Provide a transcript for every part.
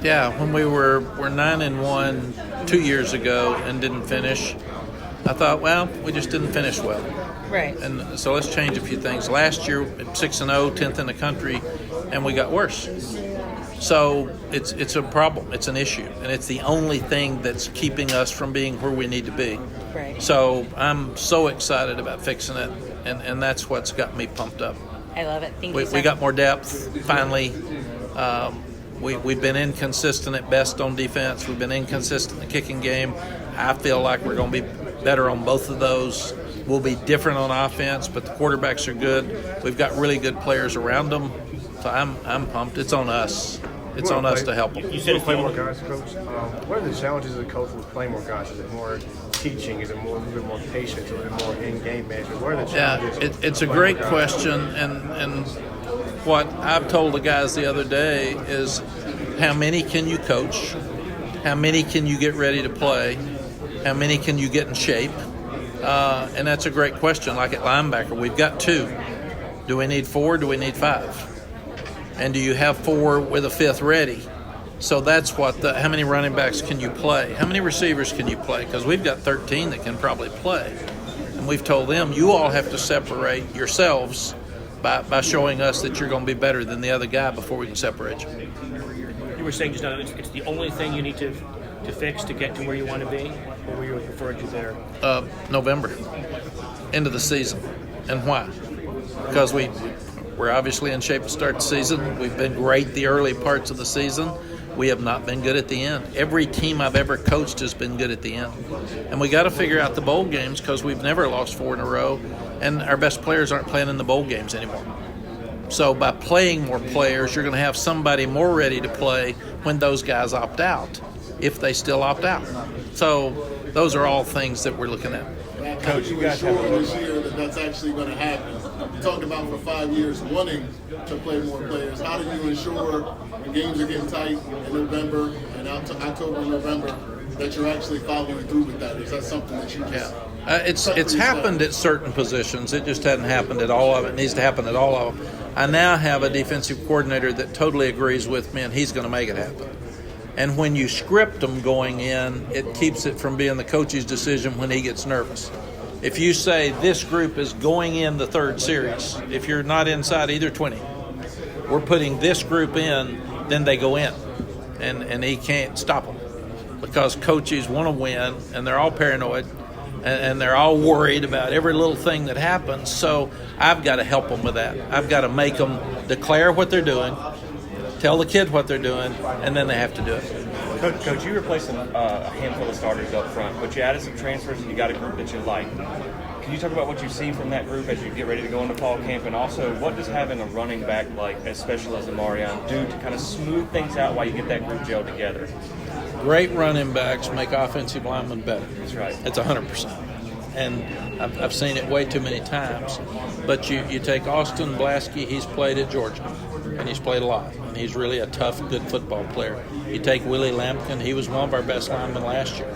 Yeah, when we're 9-1 2 years ago and didn't finish, I thought, well, we just didn't finish well. Right. And so let's change a few things. Last year, 6-0, 10th in the country, and we got worse. So it's a problem. It's an issue, and it's the only thing that's keeping us from being where we need to be. Right. So I'm so excited about fixing it, and that's what's got me pumped up. I love it. Thank you. We got more depth finally. We've been inconsistent at best on defense. We've been inconsistent in the kicking game. I feel like we're going to be better on both of those. We'll be different on offense, but the quarterbacks are good. We've got really good players around them. So I'm pumped. It's on us. It's on us to help them. You said to play more guys, Coach. What are the challenges of the coach with playing more guys? Is it more teaching? Is it a little bit more patience? Or more in-game management? What are the challenges? Yeah, it's a great question, and what I've told the guys the other day is how many can you coach? How many can you get ready to play? How many can you get in shape? And that's a great question. Like at linebacker, we've got 2. Do we need 4? Do we need 5? And do you have 4 with a 5th ready? So that's how many running backs can you play? How many receivers can you play? Because we've got 13 that can probably play. And we've told them, you all have to separate yourselves by showing us that you're going to be better than the other guy before we can separate you. You were saying just now it's the only thing you need to fix to get to where you want to be? Or were you referring to there? November, end of the season. And why? Because we're obviously in shape to start the season. We've been great the early parts of the season. We have not been good at the end. Every team I've ever coached has been good at the end. And we got to figure out the bowl games because we've never lost 4 in a row, and our best players aren't playing in the bowl games anymore. So by playing more players, you're going to have somebody more ready to play when those guys opt out, if they still opt out. So those are all things that we're looking at. Coach, you guys have this year that's actually going to happen. You talked about for 5 years wanting to play more players. How do you ensure when games are getting tight in November and October and November that you're actually following through with that? Is that something that you just it's happened at certain positions. It just hadn't happened at all of it. It needs to happen at all of them. I now have a defensive coordinator that totally agrees with me, and he's going to make it happen. And when you script them going in, it keeps it from being the coach's decision when he gets nervous. If you say this group is going in the 3rd series, if you're not inside either 20, we're putting this group in, then they go in. And he can't stop them because coaches want to win, and they're all paranoid, and they're all worried about every little thing that happens. So I've got to help them with that. I've got to make them declare what they're doing, tell the kid what they're doing, and then they have to do it. Coach, you replaced a handful of starters up front, but you added some transfers and you got a group that you like. Can you talk about what you see from that group as you get ready to go into fall camp, and also what does having a running back like as special as Amarion do to kind of smooth things out while you get that group gelled together? Great running backs make offensive linemen better. That's right. It's 100%. And I've seen it way too many times. But you take Austin Blaskey, he's played at Georgia, and he's played a lot. And he's really a tough, good football player. You take Willie Lampkin, he was one of our best linemen last year,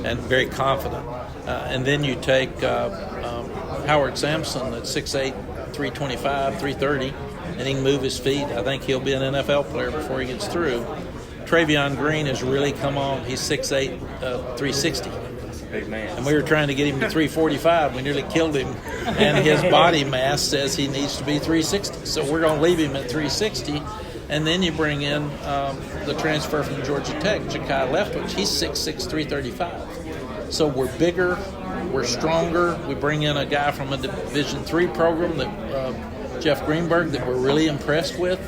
and very confident. And then you take Howard Sampson at 6'8", 325, 330, and he can move his feet. I think he'll be an NFL player before he gets through. Travion Green has really come on. He's 6'8", 360. Big man. And we were trying to get him to 345. We nearly killed him. And his body mass says he needs to be 360. So we're going to leave him at 360. And then you bring in the transfer from Georgia Tech, Ja'Kai Leftwich. He's 6'6", 335. So we're bigger, we're stronger. We bring in a guy from a Division III program, that Jeff Greenberg, that we're really impressed with.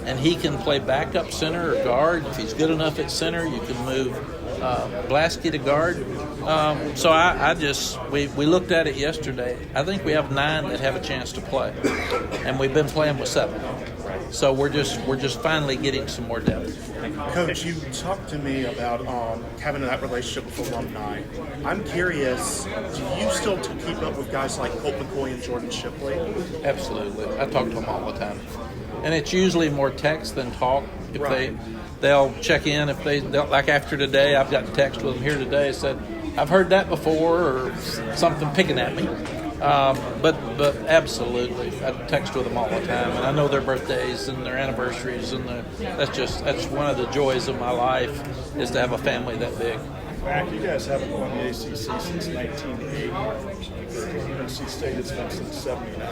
And he can play backup center or guard. If he's good enough at center, you can move Blaskey to guard. So we looked at it yesterday. I think we have 9 that have a chance to play, and we've been playing with 7. So we're just finally getting some more depth. Coach, you talked to me about having that relationship with alumni. I'm curious, do you still keep up with guys like Colt McCoy and Jordan Shipley? Absolutely. I talk to them all the time. And it's usually more text than talk. They'll check in if they'll, like after today, I've got a text with them here today, said, I've heard that before, or something picking at me. But absolutely, I text with them all the time, and I know their birthdays and their anniversaries, and that's one of the joys of my life is to have a family that big. Mack, you guys haven't won the ACC since 1980. For UNC State, it's been since '79.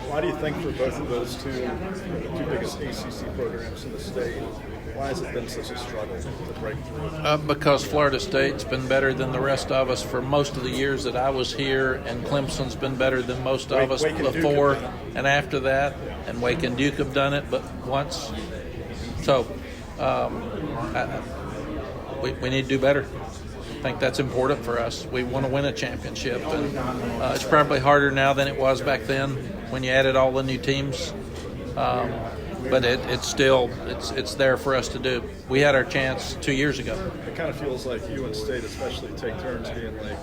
Why do you think for both of those two, the two biggest ACC programs in the state, why has it been such a struggle to break through? Because Florida State's been better than the rest of us for most of the years that I was here, and Clemson's been better than most of us Wake and Duke before have done it. and after that, and Wake and Duke have done it, but once. So we need to do better. I think that's important for us. We want to win a championship, and it's probably harder now than it was back then when you added all the new teams. But it's still there for us to do. We had our chance 2 years ago. It kind of feels like you and State especially take turns being like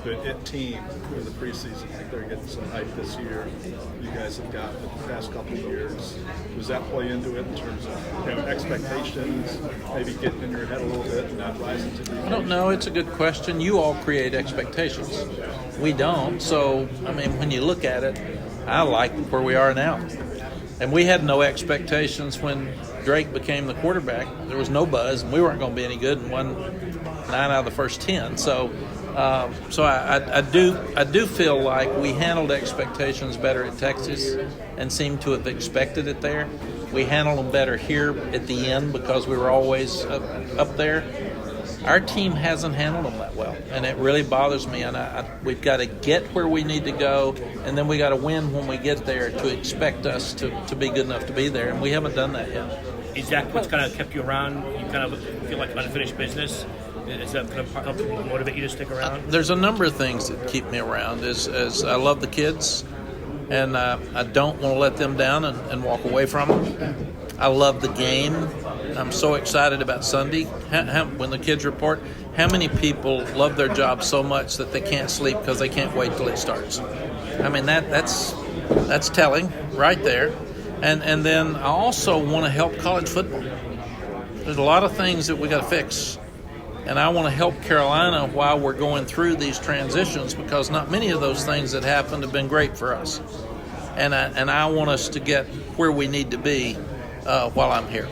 the it team for the preseason. I think they're getting some hype this year. You guys have got the past couple of years. Does that play into it in terms of expectations, maybe getting in your head a little bit and not rising to the occasion? I don't know. It's a good question. You all create expectations. We don't. So, I mean, when you look at it, I like where we are now. And we had no expectations when Drake became the quarterback. There was no buzz, and we weren't going to be any good and won 9 out of the first 10. So I do feel like we handled expectations better at Texas and seem to have expected it there. We handled them better here at the end because we were always up there. Our team hasn't handled them that well, and it really bothers me. And we've got to get where we need to go, and then we got to win when we get there to expect us to be good enough to be there, and we haven't done that yet. Is that what's kind of kept you around? You kind of feel like unfinished business? Is that going to help motivate you to stick around? There's a number of things that keep me around. As I love the kids, and I don't want to let them down and walk away from them. I love the game. I'm so excited about Sunday. When the kids report, how many people love their job so much that they can't sleep because they can't wait till it starts? I mean, that's telling right there. And then I also want to help college football. There's a lot of things that we got to fix. And I want to help Carolina while we're going through these transitions, because not many of those things that happened have been great for us. And I want us to get where we need to be while I'm here.